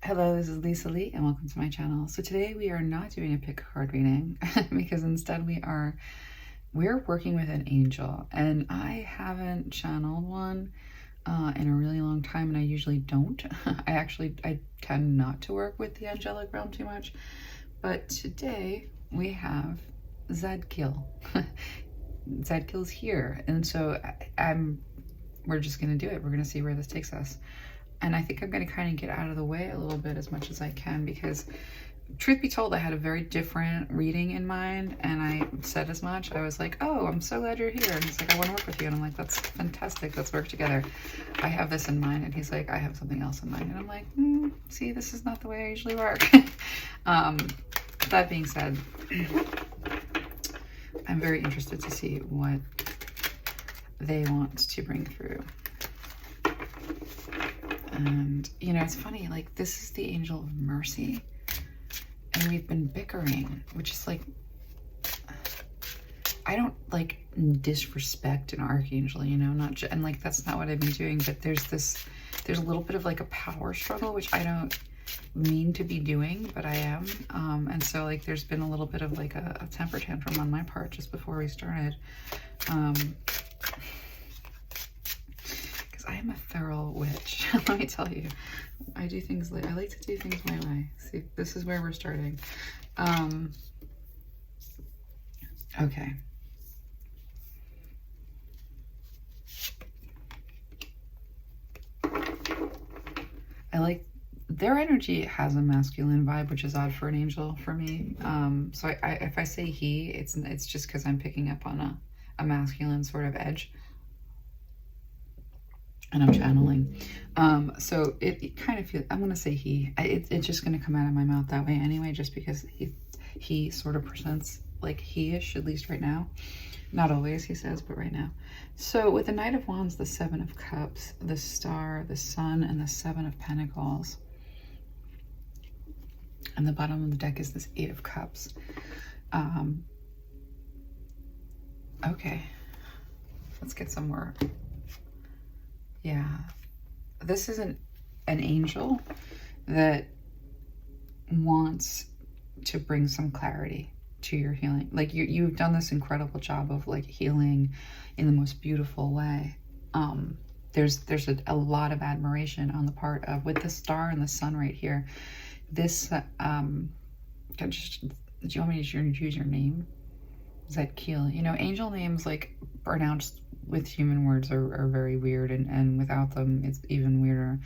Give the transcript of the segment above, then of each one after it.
Hello, this is Lisalee and welcome to my channel. So today we are not doing a pick card reading because instead we're working with an angel, and I haven't channeled one in a really long time, and I usually don't. I tend not to work with the angelic realm too much, but today we have Zadkiel. Zadkiel's here, and so we're just gonna do it. We're gonna see where this takes us. And I think I'm going to kind of get out of the way a little bit as much as I can, because truth be told, I had a very different reading in mind, and I said as much. I was like, oh, I'm so glad you're here. And he's like, I want to work with you. And I'm like, that's fantastic. Let's work together. I have this in mind. And he's like, I have something else in mind. And I'm like, see, this is not the way I usually work. That being said, I'm very interested to see what they want to bring through. And, you know, it's funny, like, this is the angel of mercy, and we've been bickering, which is like, I don't like disrespect an archangel, you know, and like, that's not what I've been doing, but there's a little bit of like a power struggle, which I don't mean to be doing, but I am. And so like, there's been a little bit of like a temper tantrum on my part just before we started. I am a feral witch. Let me tell you, I like to do things my way. See, this is where we're starting. Okay. I like their energy. Has a masculine vibe, which is odd for an angel for me. So if I say he, it's just because I'm picking up on a masculine sort of edge. And I'm channeling. So it kind of feels, I'm going to say he. It's just going to come out of my mouth that way anyway, just because he sort of presents like he-ish, at least right now. Not always, he says, but right now. So with the Knight of Wands, the Seven of Cups, the Star, the Sun, and the Seven of Pentacles. And the bottom of the deck is this Eight of Cups. Okay. Let's get some more. Yeah, this is an angel that wants to bring some clarity to your healing. Like you've done this incredible job of like healing in the most beautiful way. There's a lot of admiration on the part of, with the Star and the Sun right here. This, do you want me to use your name? Zadkiel. You know, angel names like pronounced with human words are very weird, and without them it's even weirder.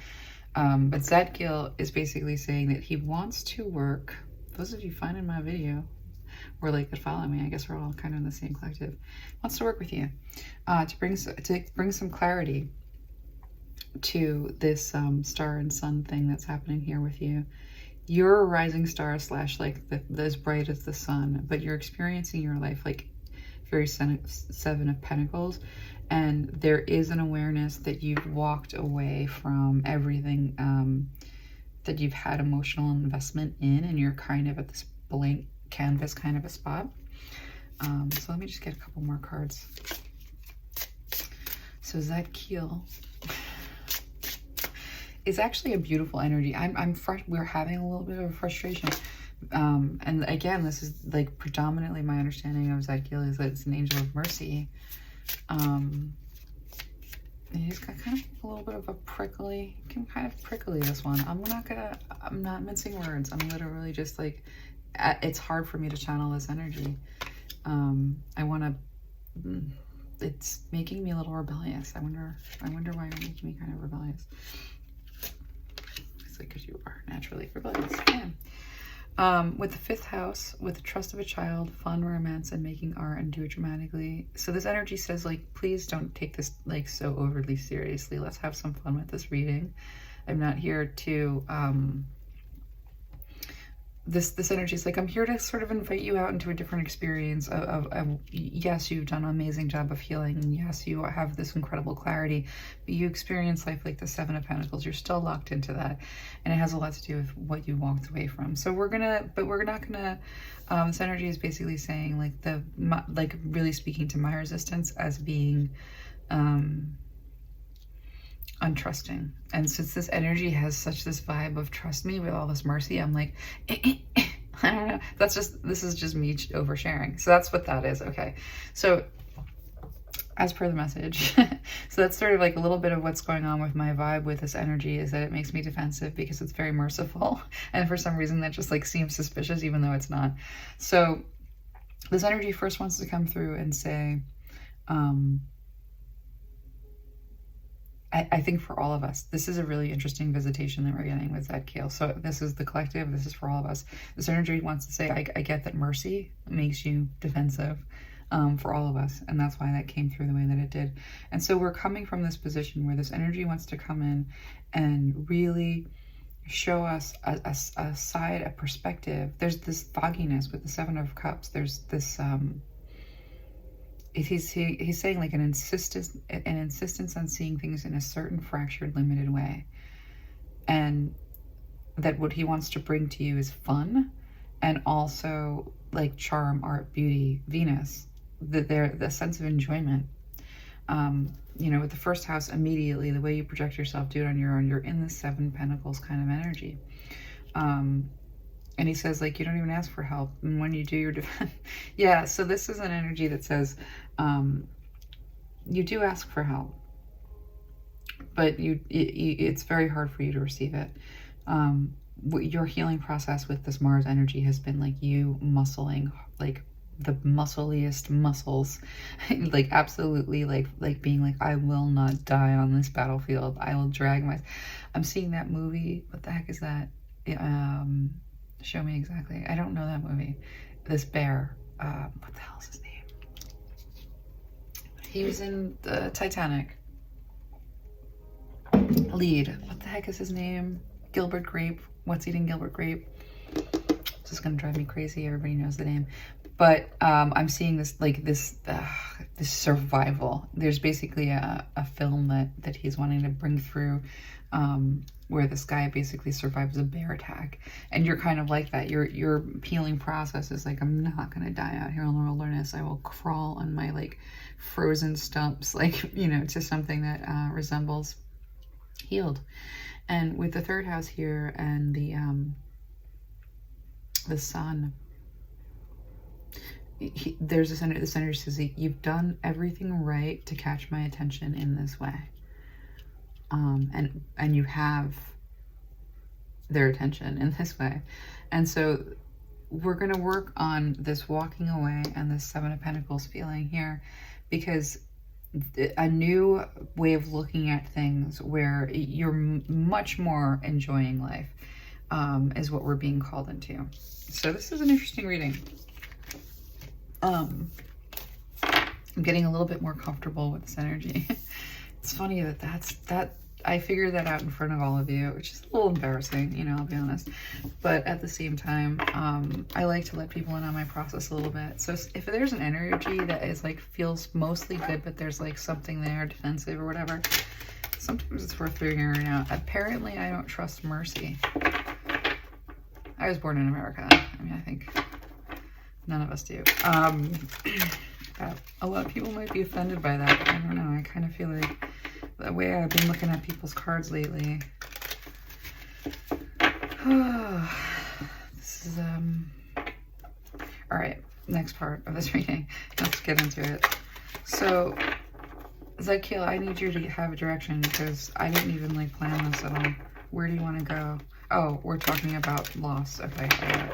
But Zadkiel is basically saying that he wants to work, those of you finding my video or like that follow me, I guess we're all kind of in the same collective, wants to work with you to bring some clarity to this Star and Sun thing that's happening here with you. You're a rising star slash like as bright as the sun, but you're experiencing your life like very Seven of Pentacles, and there is an awareness that you've walked away from everything that you've had emotional investment in, and you're kind of at this blank canvas kind of a spot. So let me just get a couple more cards. So Zadkiel is actually a beautiful energy. We're having a little bit of a frustration. And again, this is like predominantly my understanding of Zadkiel is that it's an angel of mercy. And he's got kind of a little bit of a prickly, this one. I'm not mincing words. I'm literally just like, it's hard for me to channel this energy. It's making me a little rebellious. I wonder why you're making me kind of rebellious. It's like, because you are naturally rebellious. Yeah. With the fifth house, with the trust of a child, fun, romance, and making art, and do it dramatically. So this energy says, like, please don't take this like so overly seriously. Let's have some fun with this reading. I'm not here to this energy is like, I'm here to sort of invite you out into a different experience of yes, you've done an amazing job of healing, and yes, you have this incredible clarity, but you experience life like the Seven of Pentacles. You're still locked into that, and it has a lot to do with what you walked away from. So we're not gonna this energy is basically saying like really speaking to my resistance as being untrusting. And since this energy has such this vibe of trust me with all this mercy, I'm like, I don't know. This is just me oversharing. So that's what that is. Okay. So as per the message, so that's sort of like a little bit of what's going on with my vibe with this energy, is that it makes me defensive because it's very merciful. And for some reason that just like seems suspicious, even though it's not. So this energy first wants to come through and say, I think for all of us, this is a really interesting visitation that we're getting with Zadkiel. So this is the collective, this is for all of us. This energy wants to say, I get that mercy makes you defensive for all of us. And that's why that came through the way that it did. And so we're coming from this position where this energy wants to come in and really show us a side, a perspective. There's this fogginess with the Seven of Cups. There's this... he's saying like an insistence on seeing things in a certain fractured, limited way, and that what he wants to bring to you is fun, and also like charm, art, beauty, Venus, the sense of enjoyment. You know, with the first house, immediately the way you project yourself, do it on your own. You're in the Seven Pentacles kind of energy. And he says, like, you don't even ask for help. And when you do, you're defense. Yeah, so this is an energy that says, you do ask for help, but it's very hard for you to receive it. Your healing process with this Mars energy has been like you muscling, like the muscliest muscles, like absolutely like being like, I will not die on this battlefield. I will drag I'm seeing that movie. What the heck is that? Show me exactly. I don't know that movie. This bear. What the hell is his name? He was in the Titanic. Lead. What the heck is his name? Gilbert Grape. What's Eating Gilbert Grape? It's just gonna drive me crazy. Everybody knows the name. But I'm seeing this like this survival. There's basically a film that he's wanting to bring through, where this guy basically survives a bear attack, and you're kind of like that. Your healing process is like, I'm not gonna die out here in the wilderness. I will crawl on my like frozen stumps, like, you know, to something that resembles healed. And with the third house here and the sun, there's this energy says, you've done everything right to catch my attention in this way. And you have their attention in this way. And so we're going to work on this walking away and this Seven of Pentacles feeling here, because a new way of looking at things where you're much more enjoying life is what we're being called into. So this is an interesting reading. I'm getting a little bit more comfortable with this energy. It's funny that I figured that out in front of all of you, which is a little embarrassing, you know, I'll be honest. But at the same time, I like to let people in on my process a little bit. So if there's an energy that is like, feels mostly good, but there's like something there, defensive or whatever, sometimes it's worth figuring out. Apparently, I don't trust mercy. I was born in America. I mean, I think none of us do. A lot of people might be offended by that. I don't know. I kind of feel like the way I've been looking at people's cards lately. This is, all right, next part of this reading. Let's get into it. So, Zadkiel, I need you to have a direction, because I didn't even like plan this at all. Where do you want to go? Oh, we're talking about loss. Okay, all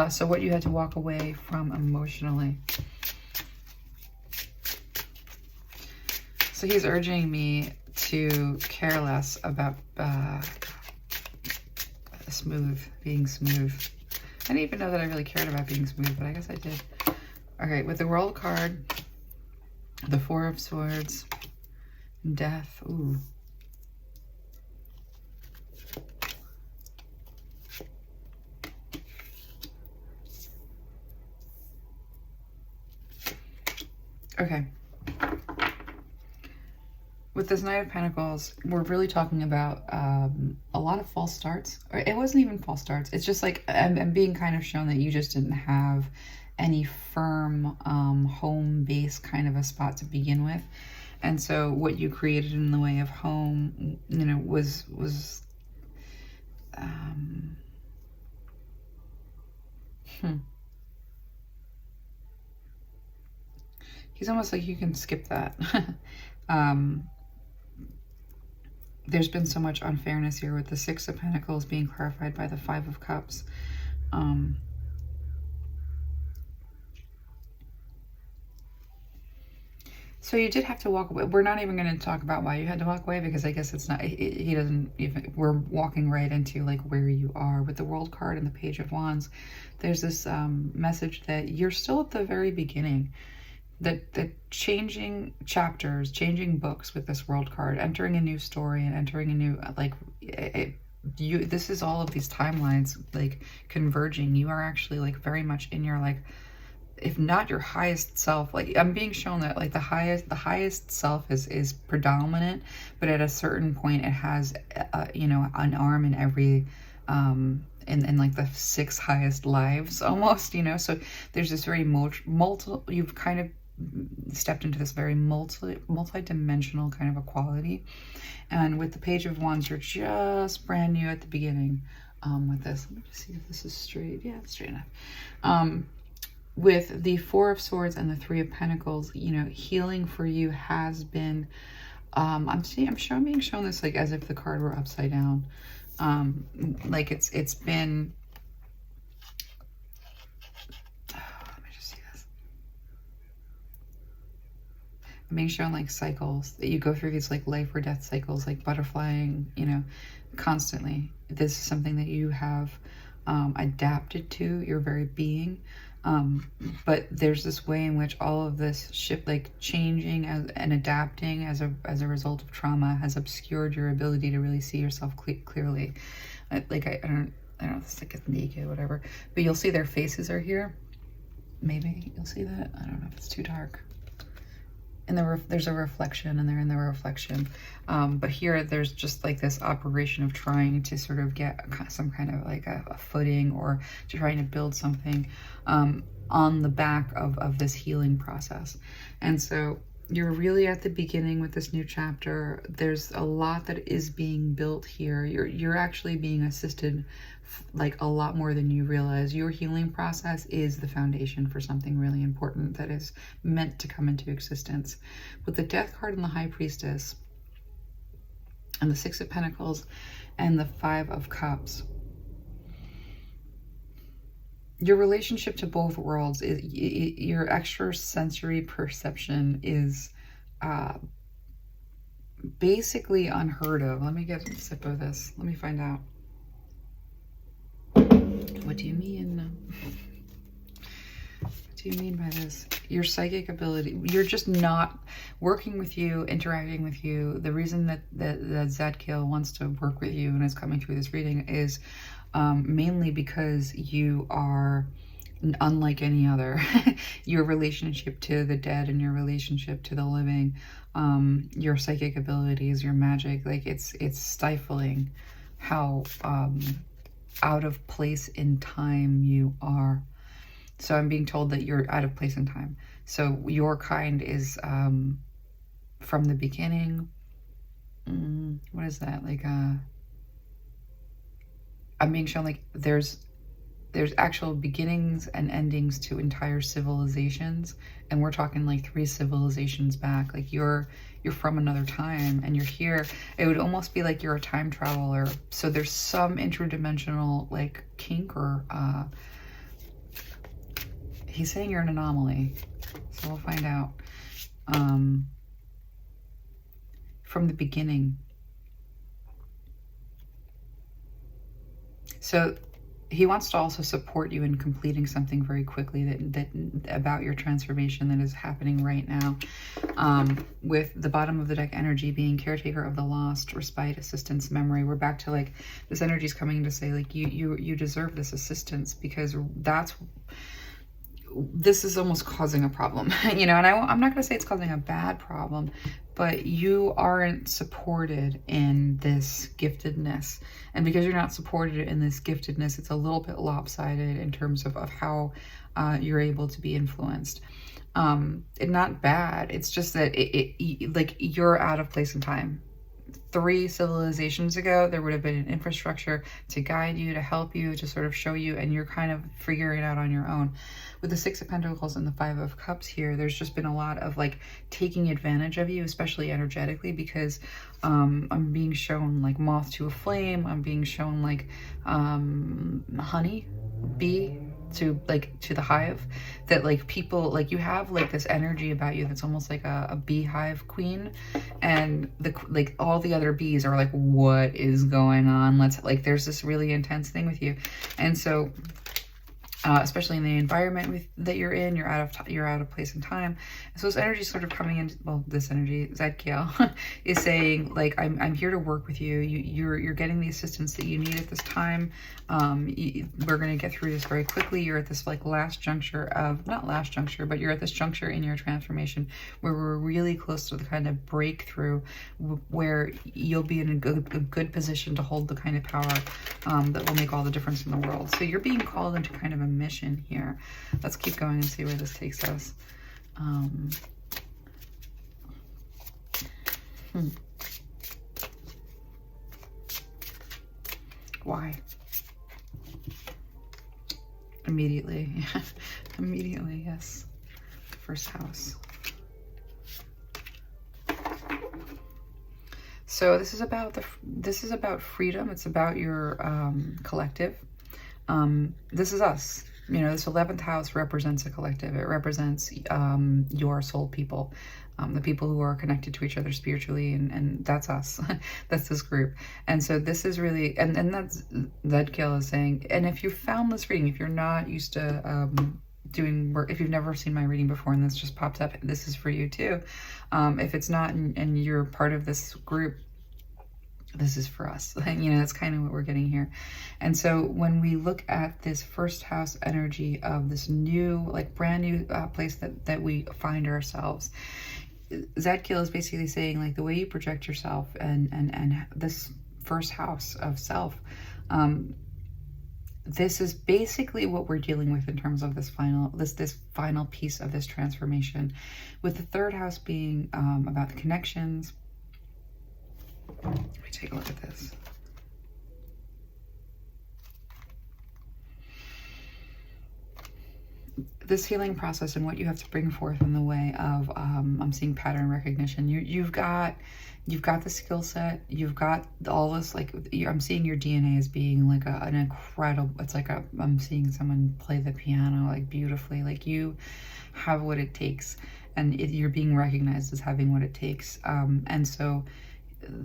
right. So what you had to walk away from emotionally. So he's urging me to care less about being smooth. I didn't even know that I really cared about being smooth, but I guess I did. Okay, with the World card, the Four of Swords, Death. Ooh. Okay. With this Knight of Pentacles, we're really talking about a lot of false starts. Or it wasn't even false starts. It's just like I'm being kind of shown that you just didn't have any firm home base kind of a spot to begin with. And so what you created in the way of home, you know, was he's almost like you can skip that. There's been so much unfairness here with the Six of Pentacles being clarified by the Five of Cups. So you did have to walk away. We're not even going to talk about why you had to walk away, because I guess it's not, he doesn't even, we're walking right into like where you are. With the World card and the Page of Wands, there's this message that you're still at the very beginning. That changing chapters, changing books with this World card, entering a new story and entering a new, like, this is all of these timelines like converging. You are actually like very much in your, like, if not your highest self. Like, I'm being shown that like the highest self is predominant, but at a certain point it has you know, an arm in every in like the 6 highest lives almost, you know. So there's this very multiple, you've kind of stepped into this very multi-dimensional kind of a quality. And with the Page of Wands, you're just brand new at the beginning with this. Let me just see if this is straight. Yeah, it's straight enough. With the Four of Swords and the Three of Pentacles, you know, healing for you has been, I'm being shown this like as if the card were upside down. Like it's been, let me just see this. I'm being shown like cycles, that you go through these like life or death cycles, like butterflying, you know, constantly. This is something that you have adapted to your very being. But there's this way in which all of this like changing and adapting as a result of trauma has obscured your ability to really see yourself clearly. Like I don't know if it's like it's naked, whatever, but you'll see their faces are here. Maybe you'll see that. I don't know if it's too dark. And there's a reflection, and they're in the reflection. But here there's just like this operation of trying to sort of get some kind of like a footing, or to trying to build something on the back of this healing process. And so you're really at the beginning with this new chapter. There's a lot that is being built here. You're actually being assisted like a lot more than you realize. Your healing process is the foundation for something really important that is meant to come into existence. With the Death card and the High Priestess and the Six of Pentacles and the Five of Cups, your relationship to both worlds is, your extrasensory perception is basically unheard of. Let me get a sip of this. Let me find out. What do you mean? What do you mean by this? Your psychic ability, you're just not working with you, interacting with you. The reason that Zadkiel wants to work with you and is coming through this reading is mainly because you are unlike any other. Your relationship to the dead and your relationship to the living, your psychic abilities, your magic, like it's stifling how out of place in time you are. So I'm being told that you're out of place in time. So your kind is from the beginning. What is that? Like I'm being shown like there's actual beginnings and endings to entire civilizations, and we're talking like 3 civilizations back. Like you're from another time and you're here. It would almost be like you're a time traveler. So there's some interdimensional like kink, or he's saying you're an anomaly. So we'll find out. From the beginning. So he wants to also support you in completing something very quickly that about your transformation that is happening right now. With the bottom of the deck energy being caretaker of the lost, respite, assistance, memory. We're back to like this energy is coming to say like you deserve this assistance, because this is almost causing a problem, you know. And I'm not going to say it's causing a bad problem, but you aren't supported in this giftedness. And because you're not supported in this giftedness, it's a little bit lopsided in terms of how you're able to be influenced. Not bad. It's just that like you're out of place and time. 3 civilizations ago, there would have been an infrastructure to guide you, to help you, to sort of show you, and you're kind of figuring it out on your own. With the 6 of Pentacles and the 5 of Cups here, there's just been a lot of like taking advantage of you, especially energetically, because I'm being shown like moth to a flame. I'm being shown like honey bee to the hive, that like people, like you have like this energy about you that's almost like a beehive queen, and like all the other bees are like, what is going on? Let's like, there's this really intense thing with you. And so especially in the environment that you're in, you're out of place and time. And so this energy is sort of coming in. Well, this energy, Zadkiel, is saying like, I'm here to work with you. You're getting the assistance that you need at this time. We're going to get through this very quickly. You're at this like last juncture of, not last juncture, but you're at this juncture in your transformation where we're really close to the kind of breakthrough where you'll be in a good position to hold the kind of power that will make all the difference in the world. So you're being called into kind of a mission here. Let's keep going and see where this takes us. Why? Immediately. Immediately, yes. First house. So this is about freedom. It's about your collective. This is us. You know, this 11th house represents a collective. It represents your soul people, the people who are connected to each other spiritually, and that's us. That's this group. And so this is really, and that's Zadkiel is saying, and if you found this reading, if you're not used to doing work, if you've never seen my reading before and this just popped up, this is for you too. If it's not and you're part of this group, this is for us. You know, that's kind of what we're getting here. And so when we look at this first house energy of this new, like brand new place that we find ourselves, Zadkiel is basically saying like the way you project yourself and this first house of self, this is basically what we're dealing with in terms of this final piece of this transformation, with the third house being about the connections. Let me take a look at this. This healing process and what you have to bring forth in the way of, I'm seeing pattern recognition. You've got the skill set. You've got all this, like, I'm seeing your DNA as being like an incredible, it's like I'm seeing someone play the piano like beautifully. Like you have what it takes, and you're being recognized as having what it takes. And so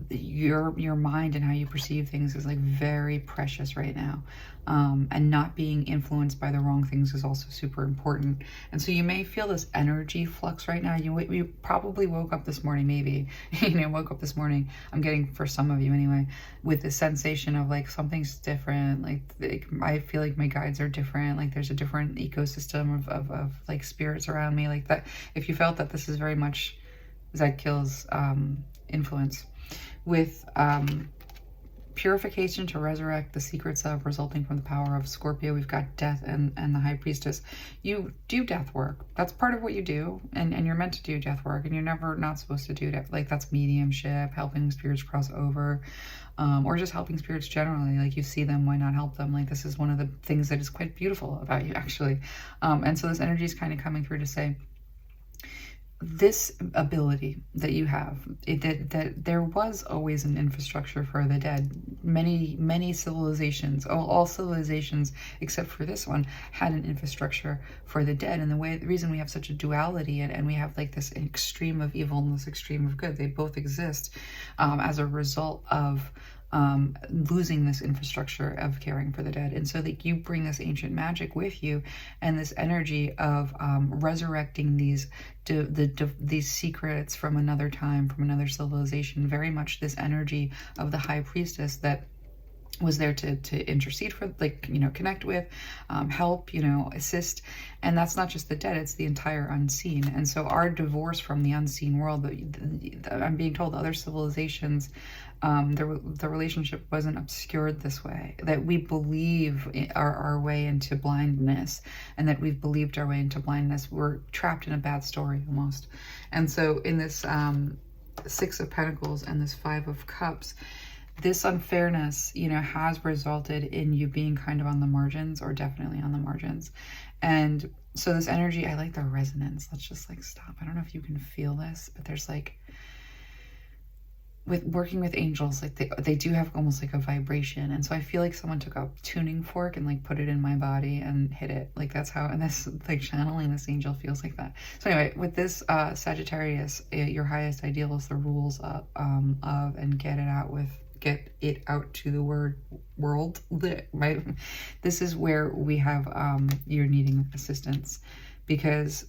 your mind and how you perceive things is like very precious right now, and not being influenced by the wrong things is also super important. And so you may feel this energy flux right now. You probably woke up this morning, maybe woke up this morning, I'm getting, for some of you anyway, with the sensation of like something's different. Like I feel like my guides are different, like there's a different ecosystem of like spirits around me, like that. If you felt that, this is very much Zadkiel's influence. With purification to resurrect the secrets of resulting from the power of Scorpio, we've got death and the High Priestess. You do death work. That's part of what you do, and you're meant to do death work, and you're never not supposed to do that. Like that's mediumship, helping spirits cross over, or just helping spirits generally. Like you see them, why not help them? Like this is one of the things that is quite beautiful about you, actually. And so this energy is kind of coming through to say, this ability that you have, that there was always an infrastructure for the dead. Many civilizations, all civilizations except for this one, had an infrastructure for the dead. And the reason we have such a duality and we have like this extreme of evil and this extreme of good, they both exist as a result of losing this infrastructure of caring for the dead. And so that you bring this ancient magic with you, and this energy of resurrecting these secrets from another time, from another civilization. Very much this energy of the High Priestess that was there to intercede for, like, connect with, help, assist. And that's not just the dead, it's the entire unseen. And so our divorce from the unseen world, I'm being told other civilizations the relationship wasn't obscured this way, that we believe our way into blindness, and that we've believed our way into blindness. We're trapped in a bad story almost. And so in this Six of Pentacles and this Five of Cups, this unfairness, you know, has resulted in you being kind of on the margins, or definitely on the margins. And so this energy, I like the resonance. Let's just like stop. I don't know if you can feel this, but there's like, with working with angels, like they do have almost like a vibration. And so I feel like someone took a tuning fork and like put it in my body and hit it. Like that's how, and this like channeling this angel feels like that. So anyway, with this Sagittarius, your highest ideal is the rules of and get it out to the world, right? This is where we have you're needing assistance, because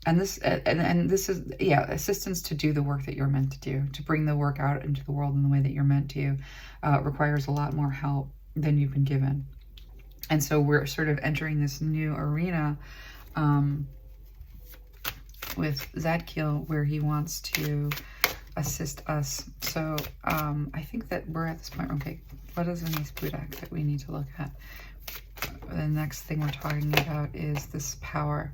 this is, yeah, assistance to do the work that you're meant to do, to bring the work out into the world in the way that you're meant to, requires a lot more help than you've been given. And so we're sort of entering this new arena with Zadkiel, where he wants to assist us. So I think that we're at this point. Okay, what is in this Budak that we need to look at? The next thing we're talking about is this power.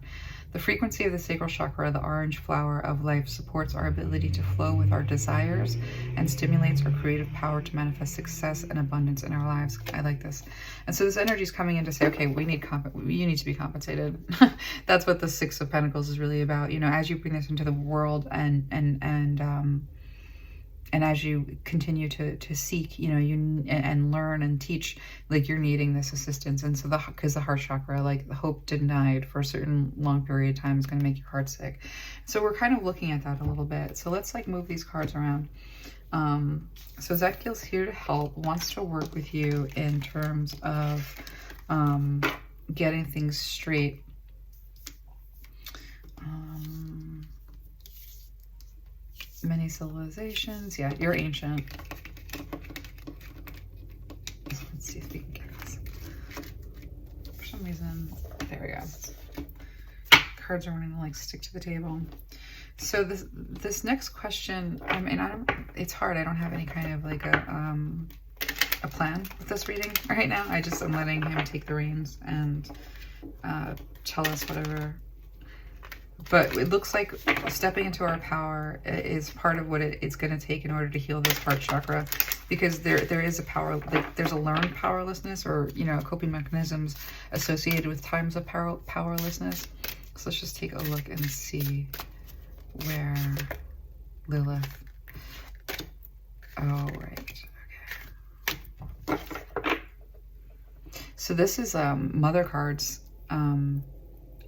The frequency of the sacral chakra, the orange flower of life, supports our ability to flow with our desires and stimulates our creative power to manifest success and abundance in our lives. I like this. And so this energy is coming in to say, okay, you need to be compensated. That's what the Six of Pentacles is really about. You know, as you bring this into the world and as you continue to seek, you know, and learn and teach, like you're needing this assistance. And so because the heart chakra, like the hope denied for a certain long period of time is going to make your heart sick. So we're kind of looking at that a little bit. So let's like move these cards around. So Zadkiel's here to help, wants to work with you in terms of getting things straight. Many civilizations. Yeah, you're ancient. Let's see if we can get this. For some reason, there we go. Cards are wanting to like stick to the table. So this next question, I mean, it's hard. I don't have any kind of like a plan with this reading right now. I'm letting him take the reins and tell us whatever. But it looks like stepping into our power is part of what it's going to take in order to heal this heart chakra, because there is a power, like there's a learned powerlessness, or, you know, coping mechanisms associated with times of powerlessness. So let's just take a look and see where Lilith. Oh, right. Okay. So this is mother cards.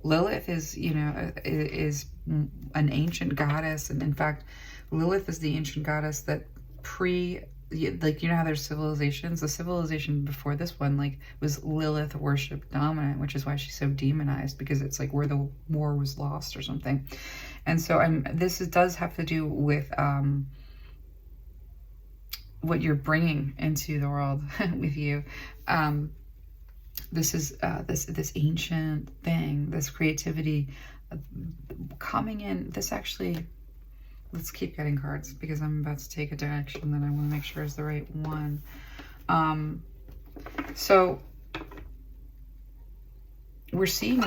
Lilith is, you know, is an ancient goddess. And in fact, Lilith is the ancient goddess that like, you know how there's civilizations? The civilization before this one, like, was Lilith worship dominant, which is why she's so demonized, because it's like where the war was lost or something. And so this does have to do with what you're bringing into the world with you. This is this ancient thing, this creativity coming in. This actually, let's keep getting cards, because I'm about to take a direction that I want to make sure is the right one. So we're seeing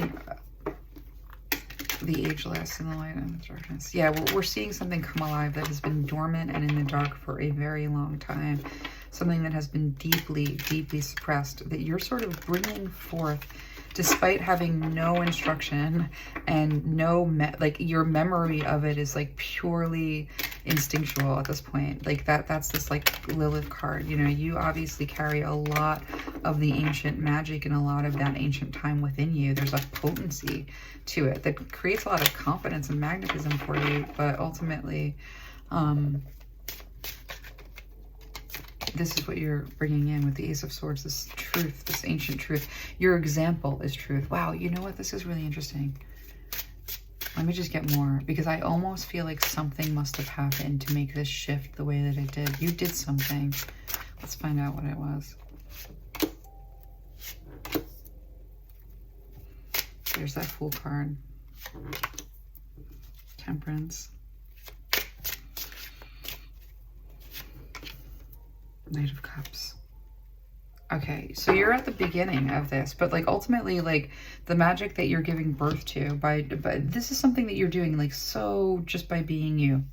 the ageless and the light and the darkness. Yeah, we're seeing something come alive that has been dormant and in the dark for a very long time. Something that has been deeply, deeply suppressed, that you're sort of bringing forth, despite having no instruction and no, like your memory of it is like purely instinctual at this point. Like that's this like Lilith card. You know, you obviously carry a lot of the ancient magic and a lot of that ancient time within you. There's a potency to it that creates a lot of confidence and magnetism for you, but ultimately, this is what you're bringing in with the Ace of Swords, this truth, this ancient truth. Your example is truth. Wow, you know what? This is really interesting. Let me just get more, because I almost feel like something must have happened to make this shift the way that it did. You did something. Let's find out what it was. There's that Fool card. Temperance. Knight of Cups. Okay, so you're at the beginning of this, but like ultimately, like the magic that you're giving birth to but this is something that you're doing like so just by being you.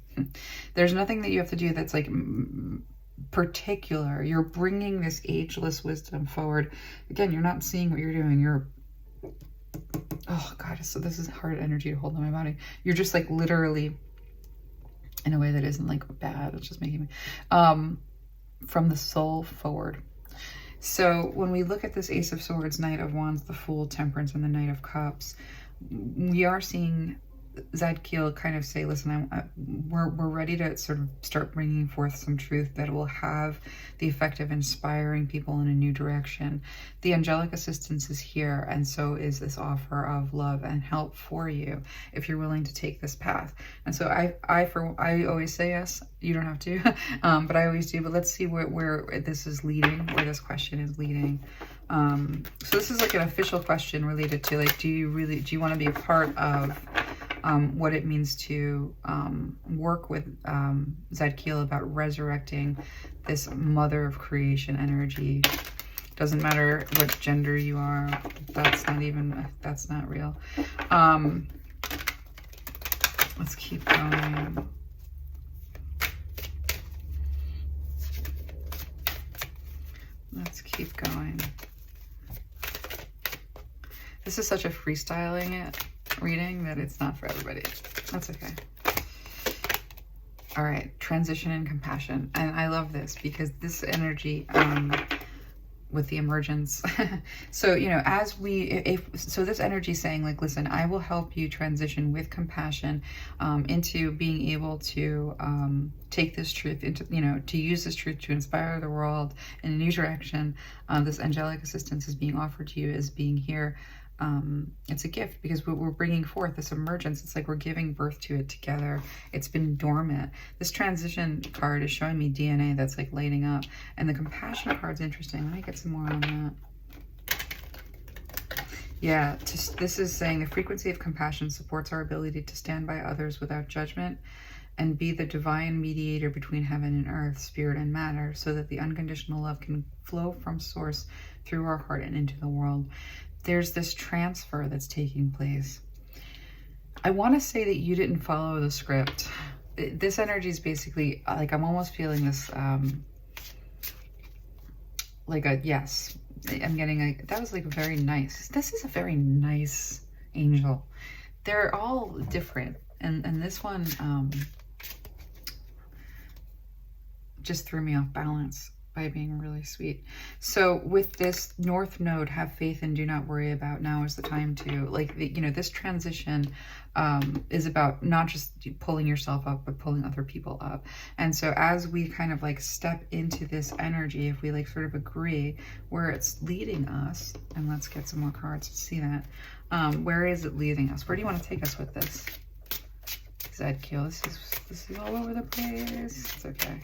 There's nothing that you have to do that's like particular. You're bringing this ageless wisdom forward. Again, you're not seeing what you're doing. You're, oh God, so this is hard energy to hold in my body. You're just like literally in a way that isn't like bad. It's just making me, from the soul forward. So when we look at this Ace of Swords, Knight of Wands, the Fool, Temperance, and the Knight of Cups, we are seeing Zadkiel kind of say, listen, we're ready to sort of start bringing forth some truth that will have the effect of inspiring people in a new direction. The angelic assistance is here, and so is this offer of love and help for you if you're willing to take this path. And so I always say yes. You don't have to, but I always do. But let's see where this is leading, where this question is leading. So this is like an official question related to like, do you want to be a part of what it means to work with Zadkiel about resurrecting this mother of creation energy. Doesn't matter what gender you are. That's not real. Let's keep going. Let's keep going. This is such a freestyling reading that it's not for everybody. That's okay. All right, transition and compassion. And I love this because this energy with the emergence. So, you know, as so this energy saying like, listen, I will help you transition with compassion into being able to take this truth into, you know, to use this truth to inspire the world in a new direction. This angelic assistance is being offered to you as being here. It's a gift because we're bringing forth this emergence. It's like we're giving birth to it together. It's been dormant. This transition card is showing me DNA that's like lighting up. And the compassion card's interesting. Let me get some more on that. Yeah, this is saying the frequency of compassion supports our ability to stand by others without judgment and be the divine mediator between heaven and earth, spirit and matter, so that the unconditional love can flow from source through our heart and into the world. There's this transfer that's taking place. I want to say that you didn't follow the script. This energy is basically like, I'm almost feeling this like a yes. I'm getting a, that was like very nice. This is a very nice angel. They're all different. And this one just threw me off balance by being really sweet. So with this North Node, have faith and do not worry about, now is the time to, like, you know, this transition is about not just pulling yourself up, but pulling other people up. And so as we kind of like step into this energy, if we like sort of agree where it's leading us, and let's get some more cards to see that. Where is it leading us? Where do you want to take us with this? Zadkiel, this is all over the place. It's okay.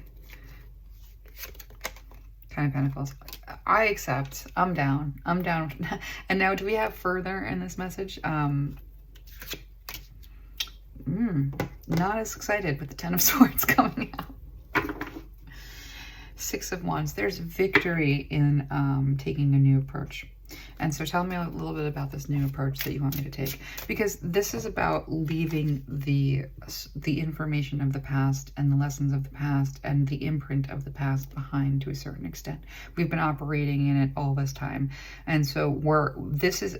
Kind of Pentacles. I accept. I'm down. I'm down. And now, do we have further in this message? Not as excited with the Ten of Swords coming out. Six of Wands. There's victory in taking a new approach. And so tell me a little bit about this new approach that you want me to take, because this is about leaving the information of the past and the lessons of the past and the imprint of the past behind to a certain extent. We've been operating in it all this time. And so this is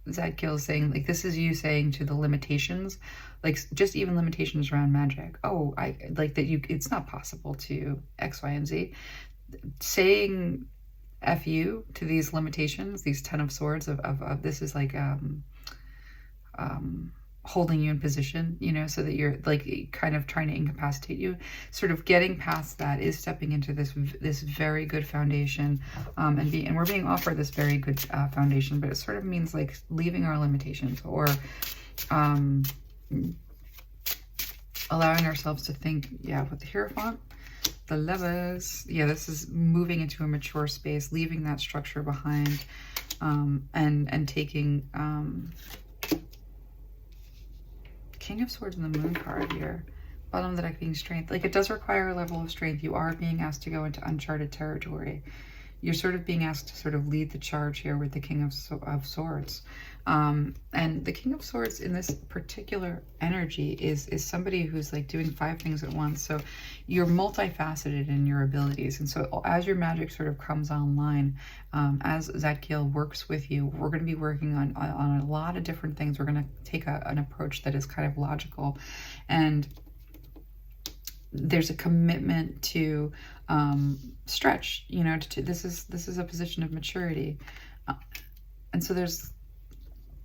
Zadkiel saying, like, this is you saying to the limitations, like just even limitations around magic. Oh, I like that it's not possible to X, Y, and Z. Saying F you to these limitations, these Ten of Swords of this is like holding you in position, you know, so that you're like kind of trying to incapacitate you. Sort of getting past that is stepping into this very good foundation, and we're being offered this very good foundation, but it sort of means like leaving our limitations, or allowing ourselves to think, yeah, with the Hierophant, the Lovers, yeah, this is moving into a mature space, leaving that structure behind, and taking King of Swords and the Moon card here. bottom of the deck being strength. Like, it does require a level of strength. You are being asked to go into uncharted territory. You're sort of being asked to sort of lead the charge here with the King of Swords. And the King of Swords in this particular energy is somebody who's like doing 5 things at once. So you're multifaceted in your abilities. And so as your magic sort of comes online, as Zadkiel works with you, we're going to be working on a lot of different things. We're going to take an approach that is kind of logical, and there's a commitment to stretch, you know, this is a position of maturity. And so there's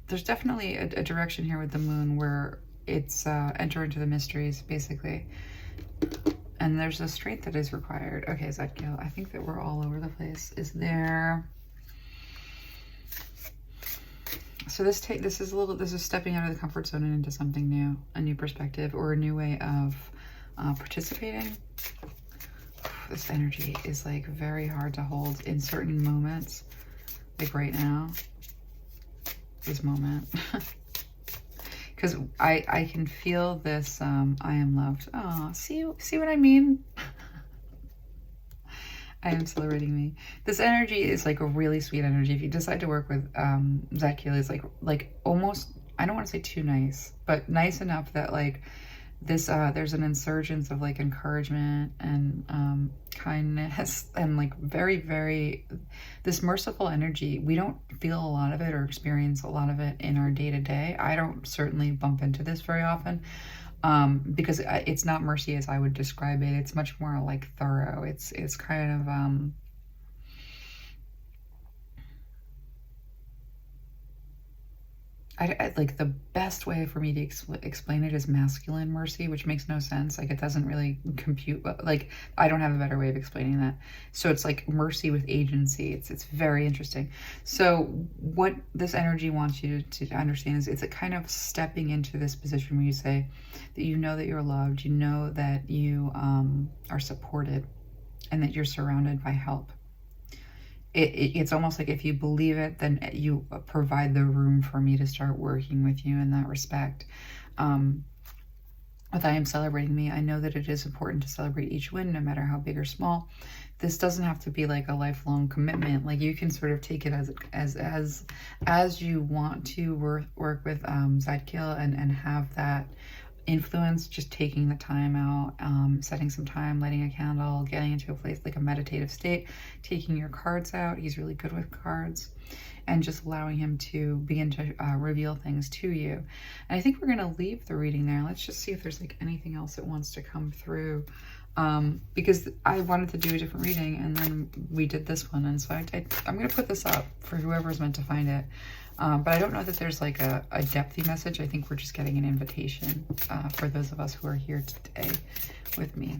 definitely a direction here with the moon where it's enter into the mysteries, basically. And there's a strength that is required. Okay, Zadkiel, I think that we're all over the place. Is there... So this is stepping out of the comfort zone and into something new, a new perspective, or a new way of participating. This energy is like very hard to hold in certain moments, like right now, this moment, because I can feel this I am loved. Oh, see what I mean? I am celebrating me. This energy is like a really sweet energy. If you decide to work with Zadkiel, is like almost, I don't want to say too nice, but nice enough that like this there's an insurgence of like encouragement and kindness and like very this merciful energy. We don't feel a lot of it or experience a lot of it in our day-to-day. I don't certainly bump into this very often because it's not mercy as I would describe it. It's much more like thorough. It's kind of I like the best way for me to explain it is masculine mercy, which makes no sense. Like, it doesn't really compute, but like, I don't have a better way of explaining that. So it's like mercy with agency. It's very interesting. So what this energy wants you to understand is it's a kind of stepping into this position where you say that you know that you're loved, you know that you are supported, and that you're surrounded by help. It's almost like if you believe it, then you provide the room for me to start working with you in that respect. With I am celebrating me, I know that it is important to celebrate each win, no matter how big or small. This doesn't have to be like a lifelong commitment. Like, you can sort of take it as you want to work with Zadkiel and have that influence, just taking the time out, setting some time, lighting a candle, getting into a place like a meditative state, taking your cards out. He's really good with cards, and just allowing him to begin to reveal things to you. And I think we're going to leave the reading there. Let's just see if there's like anything else that wants to come through, because I wanted to do a different reading, and then we did this one, and so I'm going to put this up for whoever's meant to find it. But I don't know that there's like a depthy message. I think we're just getting an invitation for those of us who are here today with me.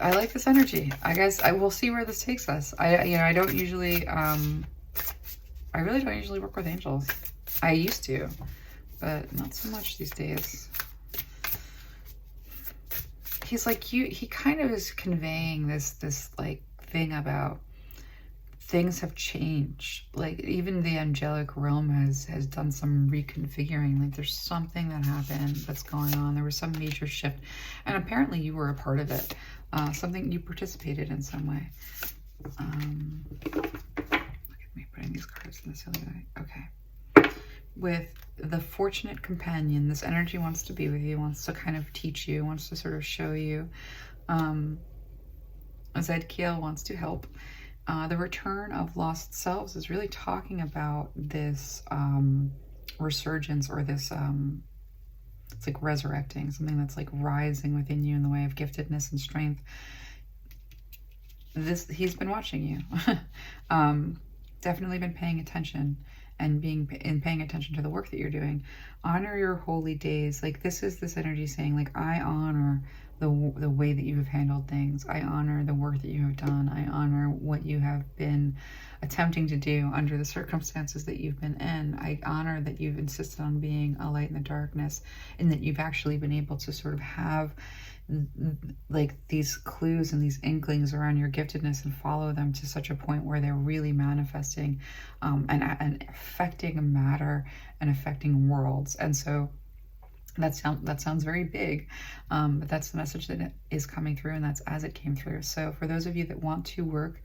I like this energy. I guess I will see where this takes us. I don't usually, I really don't usually work with angels. I used to, but not so much these days. He's like, he kind of is conveying this like thing about things have changed. Like, even the angelic realm has done some reconfiguring. Like, there's something that happened that's going on. There was some major shift, and apparently you were a part of it. Something you participated in some way. Look at me putting these cards in the silly way. Okay. With the fortunate companion, this energy wants to be with you, wants to kind of teach you, wants to sort of show you. Zadkiel wants to help. The return of lost selves is really talking about this resurgence, or this it's like resurrecting, something that's like rising within you in the way of giftedness and strength. He's been watching you. Definitely been paying attention, and paying attention to the work that you're doing. Honor your holy days. Like, this is this energy saying, like, I honor the way that you have handled things. I honor the work that you have done. I honor what you have been attempting to do under the circumstances that you've been in. I honor that you've insisted on being a light in the darkness, and that you've actually been able to sort of have like these clues and these inklings around your giftedness and follow them to such a point where they're really manifesting and affecting matter and affecting worlds. And so That sounds very big, but that's the message that is coming through, and that's as it came through. So for those of you that want to work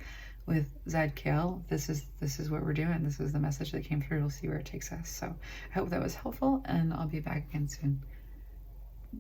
with Zadkiel, this is what we're doing. This is the message that came through. We'll see where it takes us. So I hope that was helpful, and I'll be back again soon.